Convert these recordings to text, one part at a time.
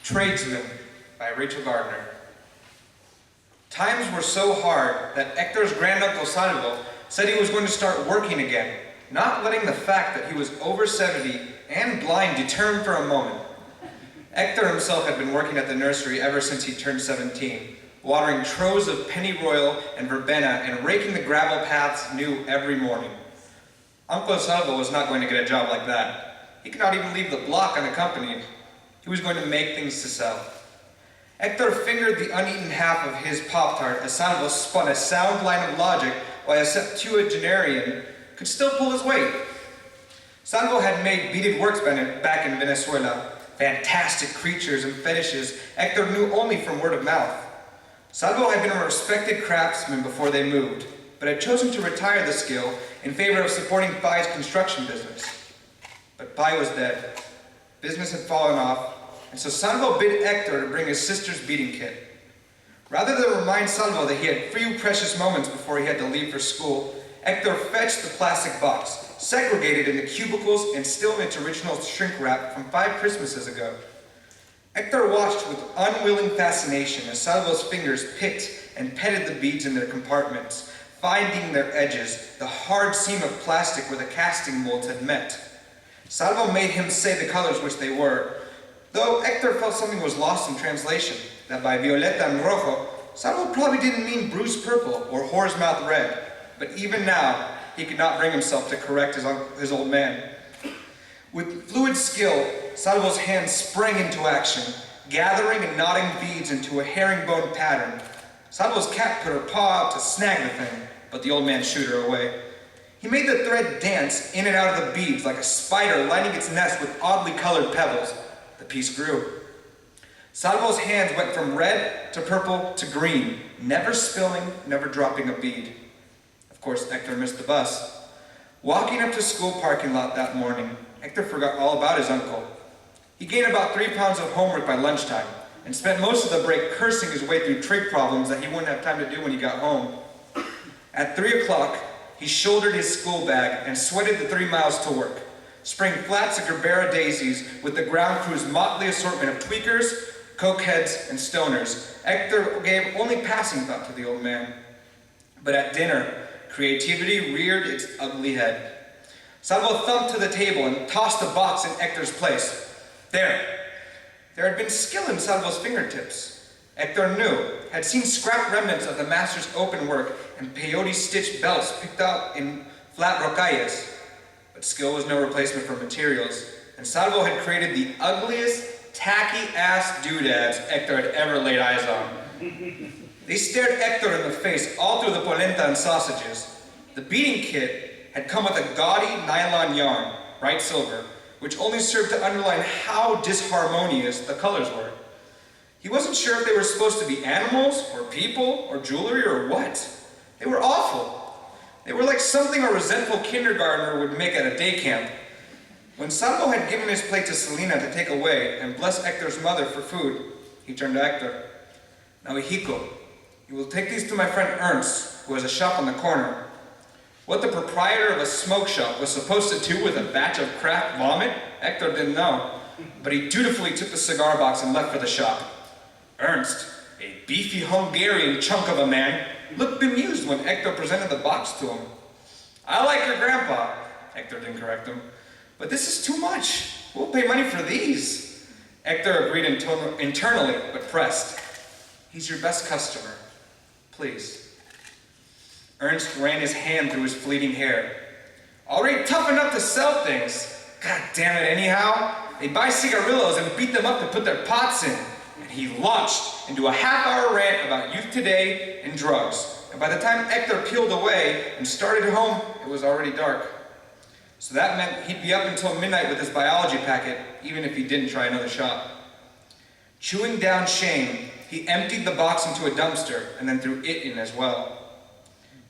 Tradesman by Gardner. Times were so hard that Hector's granduncle Salvo said he was going to start working again, not letting the fact that he was over 70 and blind deter him for a moment. Hector himself had been working at the nursery ever since he turned 17, watering troves of pennyroyal and verbena and raking the gravel paths new every morning. Uncle Salvo was not going to get a job like that. He could not even leave the block unaccompanied. He was going to make things to sell. Hector fingered the uneaten half of his Pop-Tart as Salvo spun a sound line of logic while a septuagenarian could still pull his weight. Salvo had made beaded works back in Venezuela, fantastic creatures and fetishes Hector knew only from word of mouth. Salvo had been a respected craftsman before they moved, but had chosen to retire the skill in favor of supporting Pai's construction business. But Pai was dead. Business had fallen off, and so Salvo bid Hector to bring his sister's beading kit. Rather than remind Salvo that he had few precious moments before he had to leave for school, Hector fetched the plastic box, segregated into cubicles and still in its original shrink wrap from 5 Christmases ago. Hector watched with unwilling fascination as Salvo's fingers picked and petted the beads in their compartments, finding their edges, the hard seam of plastic where the casting molds had met. Salvo made him say the colors which they were, though Hector felt something was lost in translation, that by violeta and rojo, Salvo probably didn't mean bruised purple or whore's mouth red, but even now, he could not bring himself to correct his old man. With fluid skill, Salvo's hands sprang into action, gathering and knotting beads into a herringbone pattern. Salvo's cat put her paw out to snag the thing, but the old man shooed her away. He made the thread dance in and out of the beads like a spider lining its nest with oddly colored pebbles. The piece grew. Salvo's hands went from red to purple to green, never spilling, never dropping a bead. Of course, Hector missed the bus. Walking up to school parking lot that morning, Hector forgot all about his uncle. He gained about 3 pounds of homework by lunchtime and spent most of the break cursing his way through trig problems that he wouldn't have time to do when he got home. At 3 o'clock, he shouldered his school bag and sweated the 3 miles to work, spraying flats of Gerbera daisies with the ground crew's motley assortment of tweakers, cokeheads, and stoners. Hector gave only passing thought to the old man. But at dinner, creativity reared its ugly head. Salvo thumped to the table and tossed a box in Hector's place. There had been skill in Salvo's fingertips. Hector knew, had seen scrap remnants of the master's open work and peyote-stitched belts picked out in flat rocallas. But skill was no replacement for materials, and Salvo had created the ugliest, tacky-ass doodads Hector had ever laid eyes on. They stared Hector in the face all through the polenta and sausages. The beading kit had come with a gaudy nylon yarn, bright silver, which only served to underline how disharmonious the colors were. He wasn't sure if they were supposed to be animals, or people, or jewelry, or what. They were awful. They were like something a resentful kindergartner would make at a day camp. When Salvo had given his plate to Selena to take away and blessed Hector's mother for food, he turned to Hector. Now, hijico, you will take these to my friend Ernst, who has a shop on the corner. What the proprietor of a smoke shop was supposed to do with a batch of cracked vomit, Hector didn't know, but he dutifully took the cigar box and left for the shop. Ernst, a beefy Hungarian chunk of a man, looked bemused when Hector presented the box to him. I like your grandpa, Hector didn't correct him, but this is too much. We'll pay money for these. Hector agreed internally, but pressed. He's your best customer. Please. Ernst ran his hand through his fleeting hair. Already tough enough to sell things. God damn it, anyhow. They buy cigarillos and beat them up to put their pots in. And he launched into a half-hour rant about youth today and drugs. And by the time Hector peeled away and started home, it was already dark. So that meant he'd be up until midnight with his biology packet, even if he didn't try another shot. Chewing down shame, he emptied the box into a dumpster and then threw it in as well.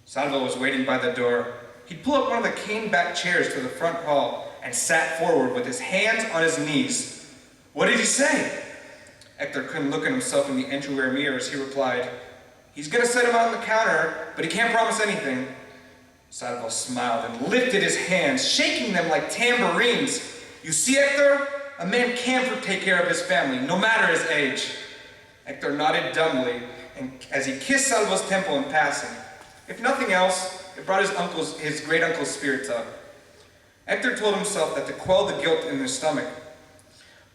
Salvo was waiting by the door. He'd pull up one of the cane-backed chairs to the front hall and sat forward with his hands on his knees. What did he say? Hector couldn't look at himself in the entryway mirror as he replied, He's gonna set him out on the counter, but he can't promise anything. Salvo smiled and lifted his hands, shaking them like tambourines. You see, Hector? A man can take care of his family, no matter his age. Hector nodded dumbly as he kissed Salvo's temple in passing. If nothing else, it brought his great-uncle's spirits up. Hector told himself that to quell the guilt in his stomach,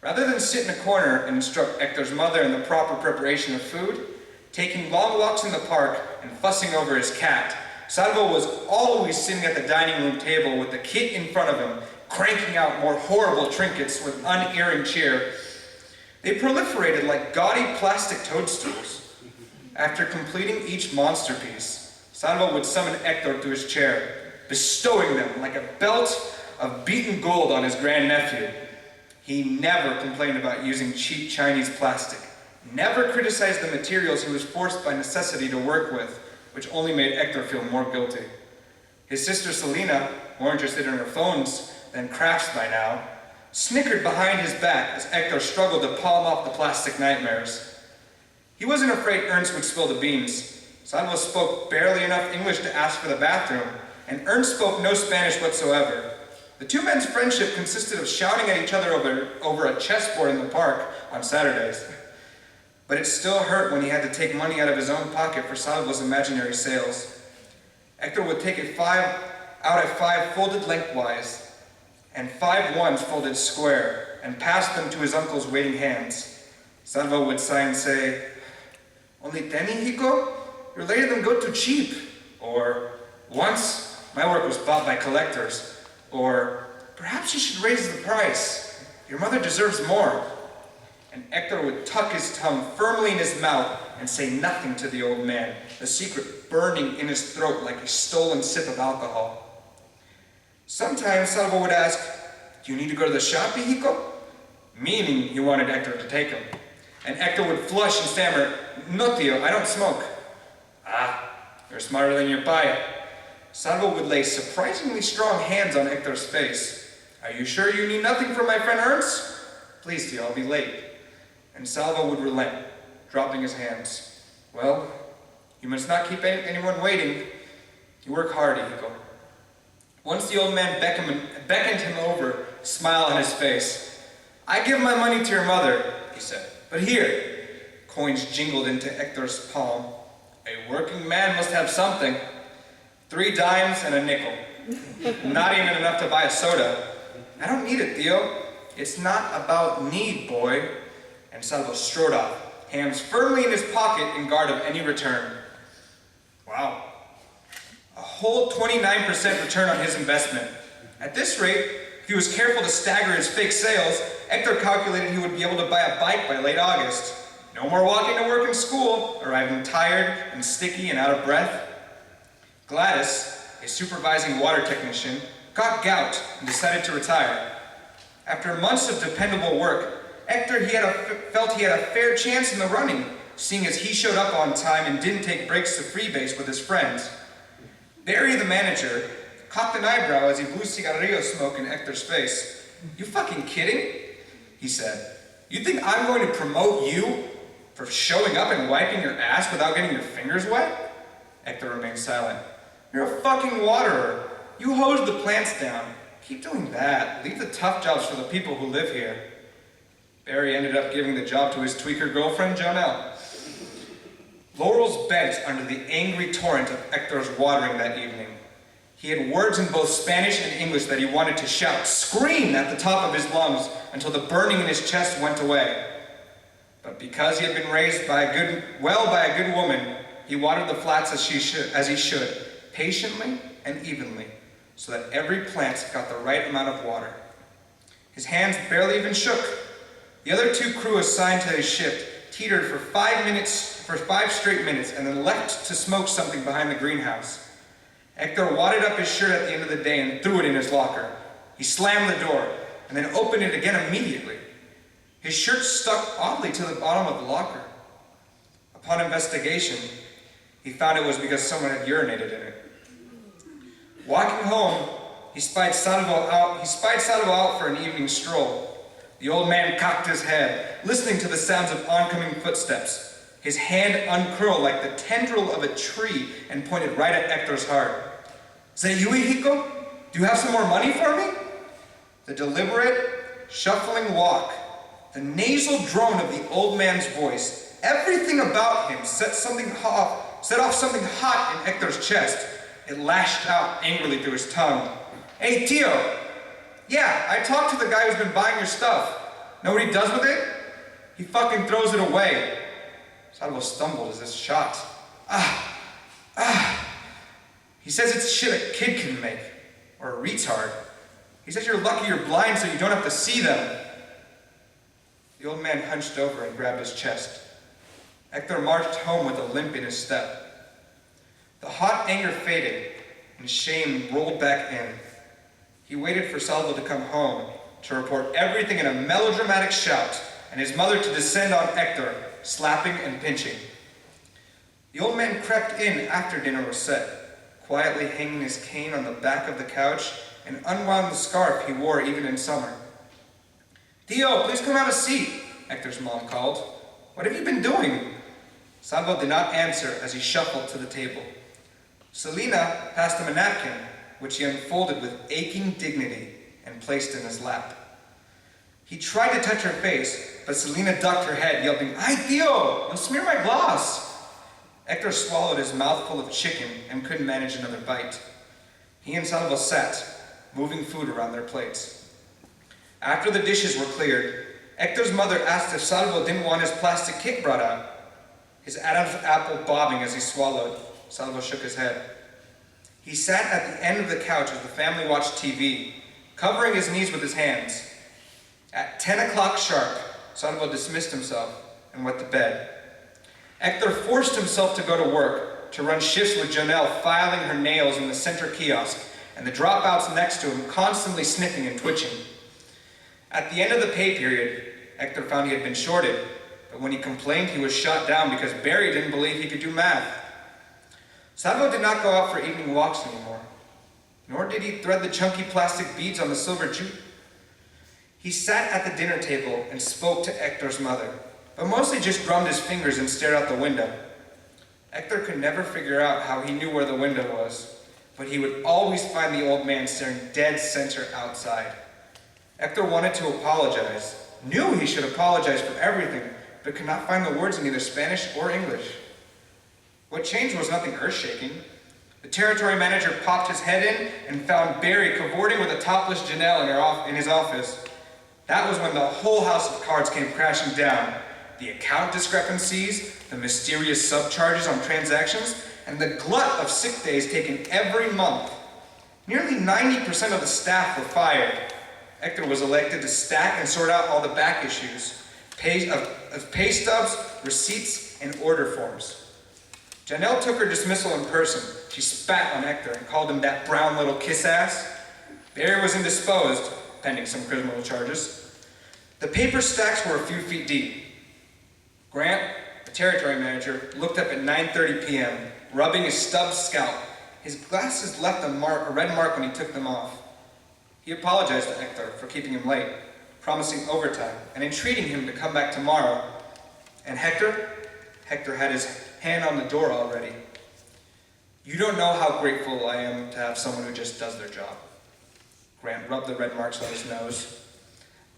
rather than sit in a corner and instruct Hector's mother in the proper preparation of food, taking long walks in the park and fussing over his cat, Salvo was always sitting at the dining room table with the kit in front of him, cranking out more horrible trinkets with unerring cheer. They proliferated like gaudy plastic toadstools. After completing each monster piece, Salvo would summon Hector to his chair, bestowing them like a belt of beaten gold on his grandnephew. He never complained about using cheap Chinese plastic, never criticized the materials he was forced by necessity to work with, which only made Hector feel more guilty. His sister Selena, more interested in her phones than crafts by now, snickered behind his back as Hector struggled to palm off the plastic nightmares. He wasn't afraid Ernst would spill the beans. Salvo spoke barely enough English to ask for the bathroom, and Ernst spoke no Spanish whatsoever. The two men's friendship consisted of shouting at each other over a chessboard in the park on Saturdays. But it still hurt when he had to take money out of his own pocket for Salvo's imaginary sales. Hector would take a 5 out of 5 folded lengthwise, and 5 ones folded square, and pass them to his uncle's waiting hands. Salvo would sigh and say, "Only 10, hijo? You're letting them go too cheap." Or, "Once, my work was bought by collectors." Or, "Perhaps you should raise the price. Your mother deserves more." And Hector would tuck his tongue firmly in his mouth and say nothing to the old man, the secret burning in his throat like a stolen sip of alcohol. Sometimes Salvo would ask, "Do you need to go to the shop, hijo?" Meaning he wanted Hector to take him. And Hector would flush and stammer, "No, tío, I don't smoke." "Ah, you're smarter than your pie." Salvo would lay surprisingly strong hands on Hector's face. "Are you sure you need nothing from my friend Ernst?" "Please, tío, I'll be late." And Salvo would relent, dropping his hands. "Well, you must not keep anyone waiting. You work hard, hijo." Once the old man beckoned him over, a smile on his face. "I give my money to your mother," he said. "But here." Coins jingled into Hector's palm. "A working man must have something. 3 dimes and a nickel. Not even enough to buy a soda." "I don't need it, tío. It's not about need, boy." And Salvo strode off, hands firmly in his pocket in guard of any return. Wow. A whole 29% return on his investment. At this rate, if he was careful to stagger his fake sales, Hector calculated he would be able to buy a bike by late August. No more walking to work and school, arriving tired and sticky and out of breath. Gladys, a supervising water technician, got gout and decided to retire. After months of dependable work, Hector felt he had a fair chance in the running, seeing as he showed up on time and didn't take breaks to freebase with his friends. Barry, the manager, cocked an eyebrow as he blew cigarillo smoke in Hector's face. "You fucking kidding?" he said. "You think I'm going to promote you for showing up and wiping your ass without getting your fingers wet?" Hector remained silent. "You're a fucking waterer. You hose the plants down. Keep doing that. Leave the tough jobs for the people who live here." Barry ended up giving the job to his tweaker girlfriend, Jonelle. Laurels bent under the angry torrent of Hector's watering that evening. He had words in both Spanish and English that he wanted to shout, scream at the top of his lungs until the burning in his chest went away. But because he had been raised by a good woman, he watered the flats as he should, patiently and evenly, so that every plant got the right amount of water. His hands barely even shook. The other 2 crew assigned to his shift teetered for 5 straight minutes, and then left to smoke something behind the greenhouse. Hector wadded up his shirt at the end of the day and threw it in his locker. He slammed the door, and then opened it again immediately. His shirt stuck oddly to the bottom of the locker. Upon investigation, he found it was because someone had urinated in it. Walking home, he spied Salvo out for an evening stroll. The old man cocked his head, listening to the sounds of oncoming footsteps. His hand uncurled like the tendril of a tree and pointed right at Hector's heart. "Is that you, hijo? Do you have some more money for me?" The deliberate, shuffling walk, the nasal drone of the old man's voice, everything about him set off something hot in Hector's chest. It lashed out angrily through his tongue. Hey, Tio. Yeah, I talked to the guy who's been buying your stuff. Know what he does with it? He fucking throws it away. Salvo stumbled as this shot. He says it's shit a kid can make, or a retard. He says you're lucky you're blind so you don't have to see them. The old man hunched over and grabbed his chest. Hector marched home with a limp in his step. The hot anger faded, and shame rolled back in. He waited for Salvo to come home, to report everything in a melodramatic shout, and his mother to descend on Hector, slapping and pinching. The old man crept in after dinner was set, quietly hanging his cane on the back of the couch and unwound the scarf he wore even in summer. Tio, please come have a seat, Hector's mom called. What have you been doing? Salvo did not answer as he shuffled to the table. Selena passed him a napkin, which he unfolded with aching dignity and placed in his lap. He tried to touch her face, but Selena ducked her head, yelping, Ay, Tio, you'll smear my gloss. Hector swallowed his mouthful of chicken and couldn't manage another bite. He and Salvo sat, moving food around their plates. After the dishes were cleared, Hector's mother asked if Salvo didn't want his plastic cake brought out. His Adam's apple bobbing as he swallowed, Salvo shook his head. He sat at the end of the couch as the family watched TV, covering his knees with his hands. At 10 o'clock sharp, Salvo dismissed himself and went to bed. Hector forced himself to go to work, to run shifts with Janelle filing her nails in the center kiosk, and the dropouts next to him constantly sniffing and twitching. At the end of the pay period, Hector found he had been shorted, but when he complained, he was shot down because Barry didn't believe he could do math. Salvo did not go out for evening walks anymore, nor did he thread the chunky plastic beads on the silver jute. He sat at the dinner table and spoke to Hector's mother, but mostly just drummed his fingers and stared out the window. Hector could never figure out how he knew where the window was, but he would always find the old man staring dead center outside. Hector wanted to apologize, knew he should apologize for everything, but could not find the words in either Spanish or English. What changed was nothing earth-shaking. The territory manager popped his head in and found Barry cavorting with a topless Janelle in his office. That was when the whole house of cards came crashing down. The account discrepancies, the mysterious subcharges on transactions, and the glut of sick days taken every month. Nearly 90% of the staff were fired. Hector was elected to stack and sort out all the back issues, of pay stubs, receipts, and order forms. Janelle took her dismissal in person. She spat on Hector and called him that brown little kiss-ass. Barry was indisposed, pending some criminal charges. The paper stacks were a few feet deep. Grant, the territory manager, looked up at 9:30 p.m., rubbing his stubbed scalp. His glasses left a red mark when he took them off. He apologized to Hector for keeping him late, promising overtime, and entreating him to come back tomorrow. And Hector had his hand on the door already. You don't know how grateful I am to have someone who just does their job. Grant rubbed the red marks on his nose.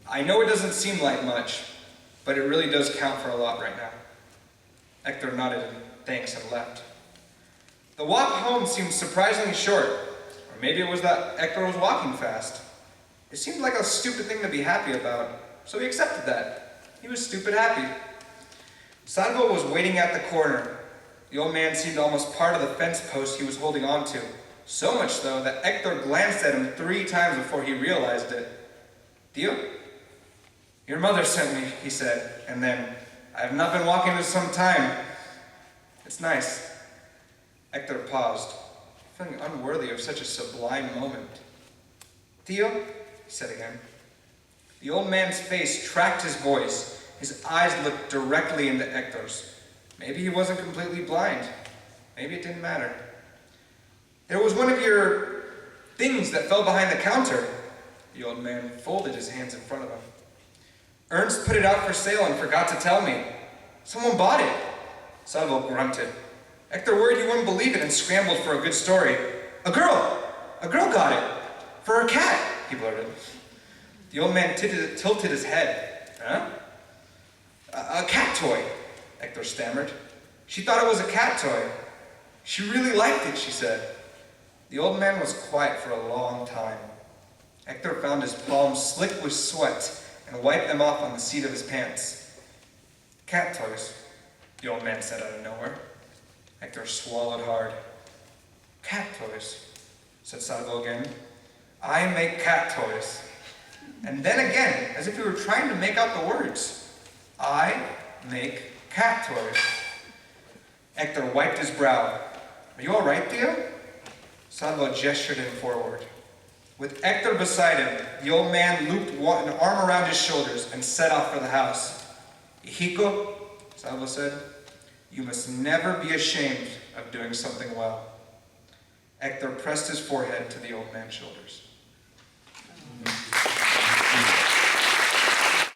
I know it doesn't seem like much, but it really does count for a lot right now. Hector nodded in thanks and left. The walk home seemed surprisingly short, or maybe it was that Hector was walking fast. It seemed like a stupid thing to be happy about, so he accepted that. He was stupid happy. Salvo was waiting at the corner. The old man seemed almost part of the fence post he was holding on to, so much so that Hector glanced at him 3 times before he realized it. Tio? Your mother sent me, he said, and then, I have not been walking in some time. It's nice. Hector paused, feeling unworthy of such a sublime moment. Tio? He said again. The old man's face tracked his voice. His eyes looked directly into Hector's. Maybe he wasn't completely blind. Maybe it didn't matter. There was one of your things that fell behind the counter. The old man folded his hands in front of him. Ernst put it out for sale and forgot to tell me. Someone bought it. Salvo grunted. Hector worried he wouldn't believe it and scrambled for a good story. A girl got it. For her cat, he blurted. The old man tilted his head. Huh? A cat toy, Hector stammered. She thought it was a cat toy. She really liked it, she said. The old man was quiet for a long time. Hector found his palms slick with sweat and wiped them off on the seat of his pants. Cat toys, the old man said out of nowhere. Hector swallowed hard. Cat toys, said Salvo again. I make cat toys. And then again, as if he were trying to make out the words. I make cat toys. Hector wiped his brow. Are you all right, Theo? Salvo gestured him forward. With Hector beside him, the old man looped an arm around his shoulders and set off for the house. Hijo, Salvo said, you must never be ashamed of doing something well. Hector pressed his forehead to the old man's shoulders.